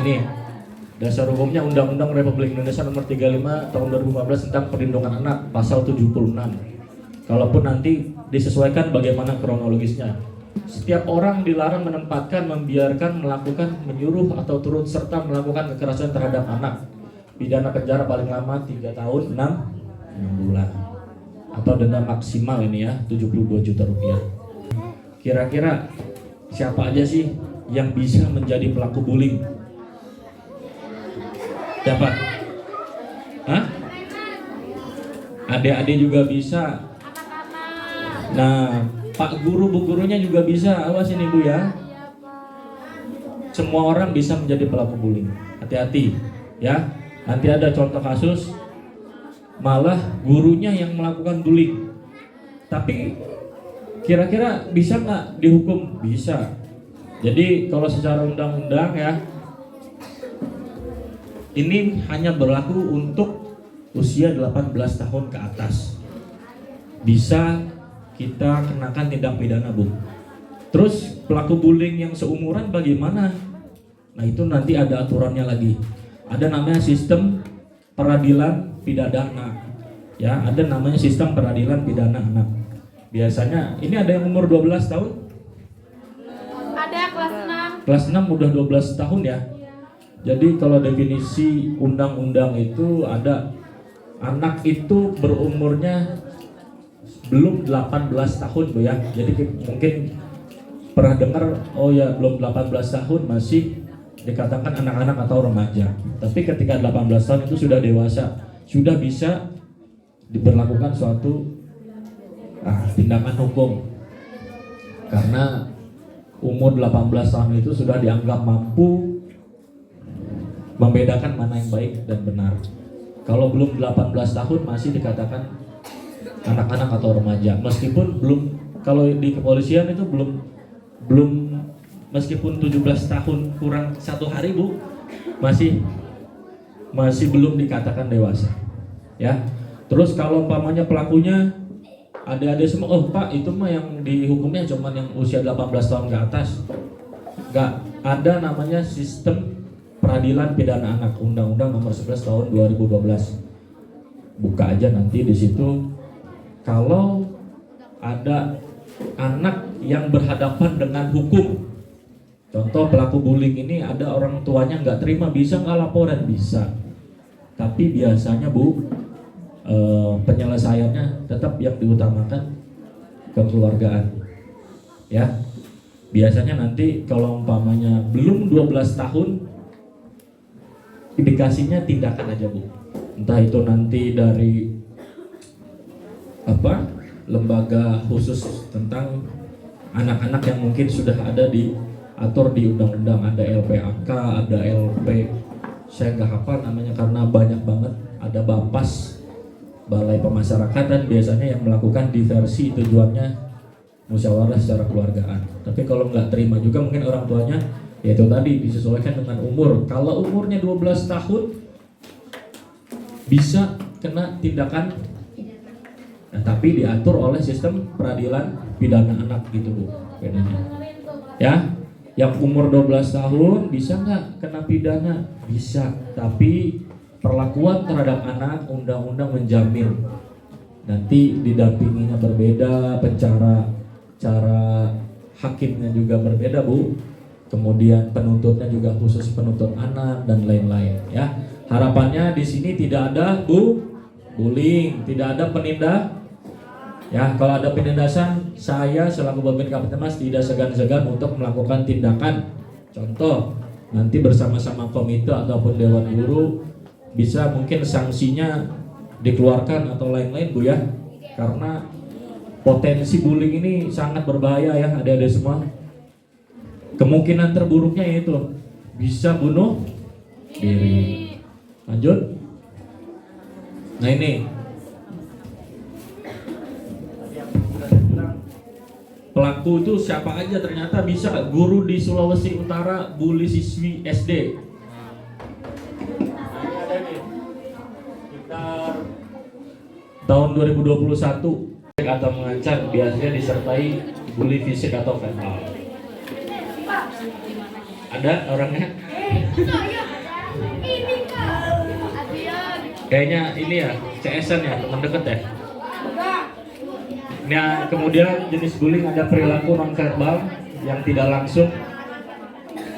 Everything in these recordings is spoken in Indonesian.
ini dasar hukumnya Undang-Undang Republik Indonesia Nomor 35 Tahun 2014 tentang Perlindungan Anak pasal 76. Kalaupun nanti disesuaikan bagaimana kronologisnya. Setiap orang dilarang menempatkan, membiarkan, melakukan, menyuruh atau turut serta melakukan kekerasan terhadap anak. Pidana penjara paling lama 3 tahun 6 bulan atau denda maksimal ini ya 72 juta rupiah. Kira-kira siapa aja sih yang bisa menjadi pelaku bullying? Dapat? Hah? Adik-adik juga bisa. Nah, Pak Guru, Bu Gurunya juga bisa. Awas ini Bu ya. Semua orang bisa menjadi pelaku bullying. Hati-hati ya. Nanti ada contoh kasus malah gurunya yang melakukan bullying. Tapi kira-kira bisa nggak dihukum? Bisa. Jadi kalau secara undang-undang ya, ini hanya berlaku untuk usia 18 tahun ke atas. Bisa kita kenakan tindak pidana, Bu. Terus pelaku bullying yang seumuran bagaimana? Nah, itu nanti ada aturannya lagi. Ada namanya sistem peradilan pidana anak. Ya, ada namanya sistem peradilan pidana anak. Biasanya ini ada yang umur 12 tahun? Ada kelas 6. Kelas 6 udah 12 tahun ya. Jadi kalau definisi undang-undang itu ada anak itu berumurnya belum 18 tahun Bu ya. Jadi mungkin pernah dengar oh ya belum 18 tahun masih dikatakan anak-anak atau remaja. Tapi ketika 18 tahun itu sudah dewasa, sudah bisa diberlakukan suatu tindakan hukum. Karena umur 18 tahun itu sudah dianggap mampu membedakan mana yang baik dan benar. Kalau belum 18 tahun masih dikatakan anak-anak atau remaja. Meskipun belum, kalau di kepolisian itu belum meskipun 17 tahun kurang 1 hari Bu, masih belum dikatakan dewasa. Ya. Terus kalau umpamanya pelakunya adik-adik semua, oh Pak itu mah yang dihukumnya cuma yang usia 18 tahun ke atas. Enggak, ada namanya sistem peradilan pidana anak, Undang-Undang Nomor 11 Tahun 2012. Buka aja nanti di situ. Kalau ada anak yang berhadapan dengan hukum, contoh pelaku bullying ini ada orang tuanya nggak terima, bisa nggak laporan? Bisa. Tapi biasanya Bu, penyelesaiannya tetap yang diutamakan kekeluargaan. Ya, biasanya nanti kalau umpamanya belum 12 tahun indikasinya tindakan aja Bu. Entah itu nanti dari lembaga khusus tentang anak-anak yang mungkin sudah ada diatur di undang-undang, ada LPAK, ada LP, saya nggak hafal namanya karena banyak banget, ada BAPAS, Balai Pemasyarakatan biasanya yang melakukan diversi, tujuannya musyawarah secara keluargaan. Tapi kalau nggak terima juga mungkin orang tuanya, yaitu tadi disesuaikan dengan umur. Kalau umurnya 12 tahun bisa kena tindakan, nah, tapi diatur oleh sistem peradilan pidana anak gitu Bu bedanya. Ya, yang umur 12 tahun bisa nggak kena pidana? Bisa, tapi perlakuan terhadap anak undang-undang menjamin nanti didampinginya berbeda, cara hakimnya juga berbeda Bu. Kemudian penuntutnya juga khusus penuntut anak dan lain-lain ya. Harapannya di sini tidak ada bullying, tidak ada penindak. Ya, kalau ada penindasan, saya selaku Babin Kaptipmas tidak segan-segan untuk melakukan tindakan. Contoh, nanti bersama-sama komite ataupun dewan guru bisa mungkin sanksinya dikeluarkan atau lain-lain Bu ya. Karena potensi bullying ini sangat berbahaya ya adik-adik semua. Kemungkinan terburuknya yaitu bisa bunuh diri. Lanjut. Nah ini pelaku itu siapa aja, ternyata bisa guru di Sulawesi Utara bully siswi SD. Sekitar tahun 2021 atau mengancam biasanya disertai bully fisik atau verbal. Ada orangnya? Ini Kak. Adian. Kayaknya ini ya, CS-an ya, teman deket ya. Nah, kemudian jenis bullying ada perilaku nonverbal yang tidak langsung.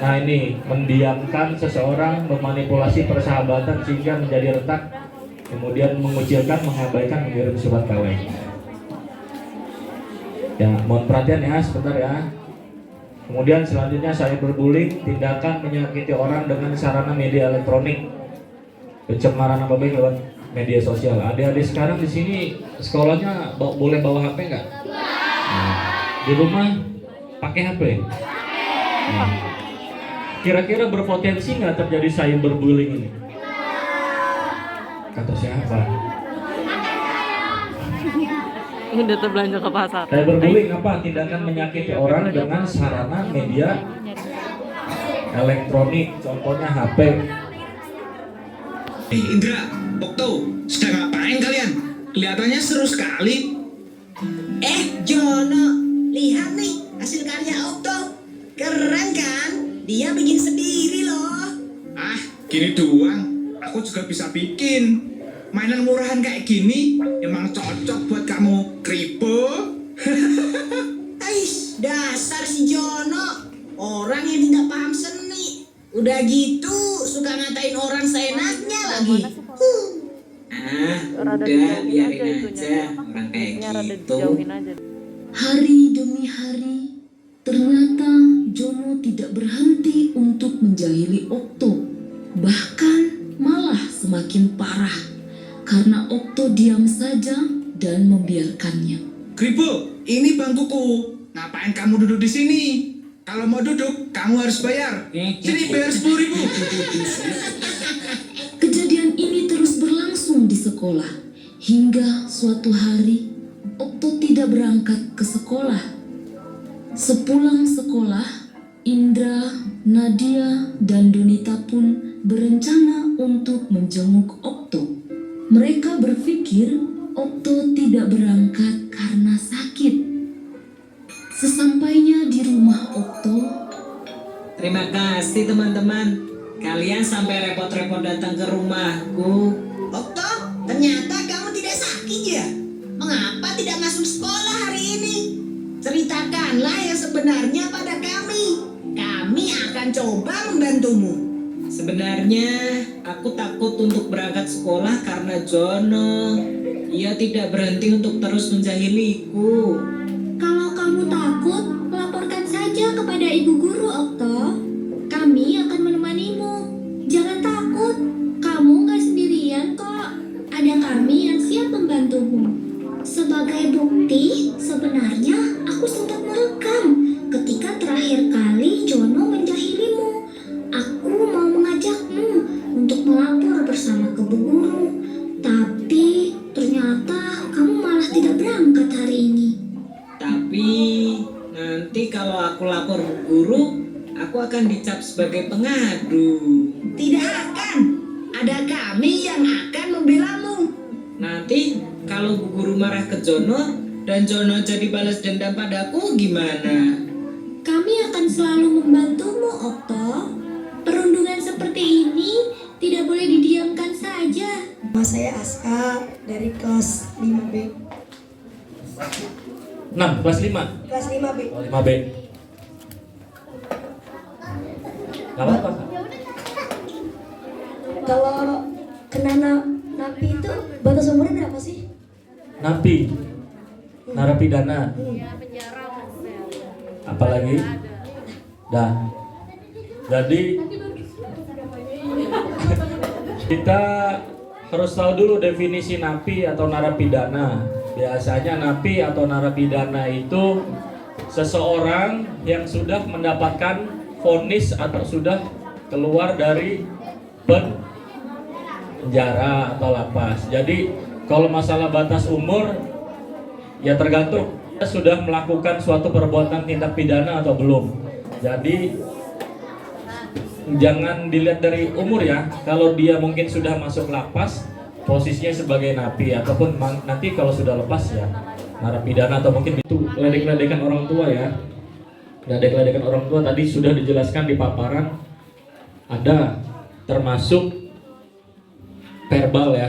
Nah ini, mendiamkan seseorang, memanipulasi persahabatan sehingga menjadi retak, kemudian mengucilkan, mengabaikan, mengirim surat kawin. Ya, mohon perhatian ya, sebentar ya. Kemudian selanjutnya cyberbullying, tindakan menyakiti orang dengan sarana media elektronik, pencemaran nama baik lewat media sosial. Adik-adik sekarang di sini sekolahnya boleh bawa HP nggak? Nah, di rumah pakai HP. Nah, kira-kira berpotensi nggak terjadi cyberbullying ini? Kata siapa? Udah terbelanja ke pasar. Cyberbullying apa? Tindakan menyakiti orang dengan sarana media elektronik, contohnya HP. Indra, Okto, sedang ngapain kalian? Kelihatannya seru sekali. Jono, lihat nih hasil karya Okto. Keren kan? Dia bikin sendiri loh. Ah, gini doang. Aku juga bisa bikin. Mainan murahan kayak gini emang cocok buat kamu, Kribo. Ais, dasar si Jono. Orang yang tidak paham seni. Udah gitu, suka ngatain orang seenaknya lagi. Rada dijauhin aja itunya. orang kayak Rada gitu. dijauhin aja. Hari demi hari, ternyata Jono tidak berhenti untuk menjahili Okto. Bahkan malah semakin parah karena Okto diam saja dan membiarkannya. Kribo, ini bangkuku. Ngapain kamu duduk di sini? Kalau mau duduk, kamu harus bayar. Sini bayar 10.000. Kejadian ini terus berlangsung di sekolah hingga suatu hari Okto tidak berangkat ke sekolah. Sepulang sekolah, Indra, Nadia, dan Donita pun berencana untuk menjenguk Okto. Mereka berpikir Okto tidak berangkat karena sakit. Sesampainya di rumah Okto, Terima kasih teman-teman. Kalian sampai repot-repot datang ke rumahku. Okto, ternyata kamu tidak sakit ya? Mengapa tidak masuk sekolah hari ini? Ceritakanlah yang sebenarnya pada kami. Kami akan coba membantumu. Sebenarnya aku takut untuk berangkat sekolah karena Jono. Ia tidak berhenti untuk terus menjahiliku. Kalau kamu takut, laporkan saja kepada ibu guru, Okto. Kami akan menemanimu. Jangan takut, kamu gak sendirian kok. Ada kami yang siap membantumu. Sebagai bukti, sebenarnya aku sempat merekam ketika terakhir kali Jono menjahilimu. Aku mau mengajakmu untuk melapor bersama ke bu guru. Tapi ternyata kamu malah tidak berangkat hari ini. Tapi nanti kalau aku lapor bu guru, aku akan dicap sebagai pengadu. Tidak akan. Ada kami yang akan membelamu. Nanti kalau bu guru marah ke Jono dan Jono jadi balas dendam padaku gimana? Kami akan selalu membantumu, Okto. Perundungan seperti ini tidak boleh didiamkan saja. Nama saya Aska dari kelas 5B. 6, kelas 5. Kelas 5B. Oh, 5B. Gak apa-apa. Kak. Kalau kena napi itu batas umurnya berapa sih? Napi, narapidana, apalagi? Dah. Jadi kita harus tahu dulu definisi napi atau narapidana. Biasanya napi atau narapidana itu seseorang yang sudah mendapatkan vonis atau sudah keluar dari penjara atau lapas. Jadi kalau masalah batas umur ya tergantung sudah melakukan suatu perbuatan tindak pidana atau belum. Jadi jangan dilihat dari umur ya. Kalau dia mungkin sudah masuk lapas, posisinya sebagai napi, ataupun nanti kalau sudah lepas ya narapidana, atau mungkin itu ledek-ledekan orang tua ya. Ledek-ledekan orang tua tadi sudah dijelaskan di paparan, ada termasuk verbal ya,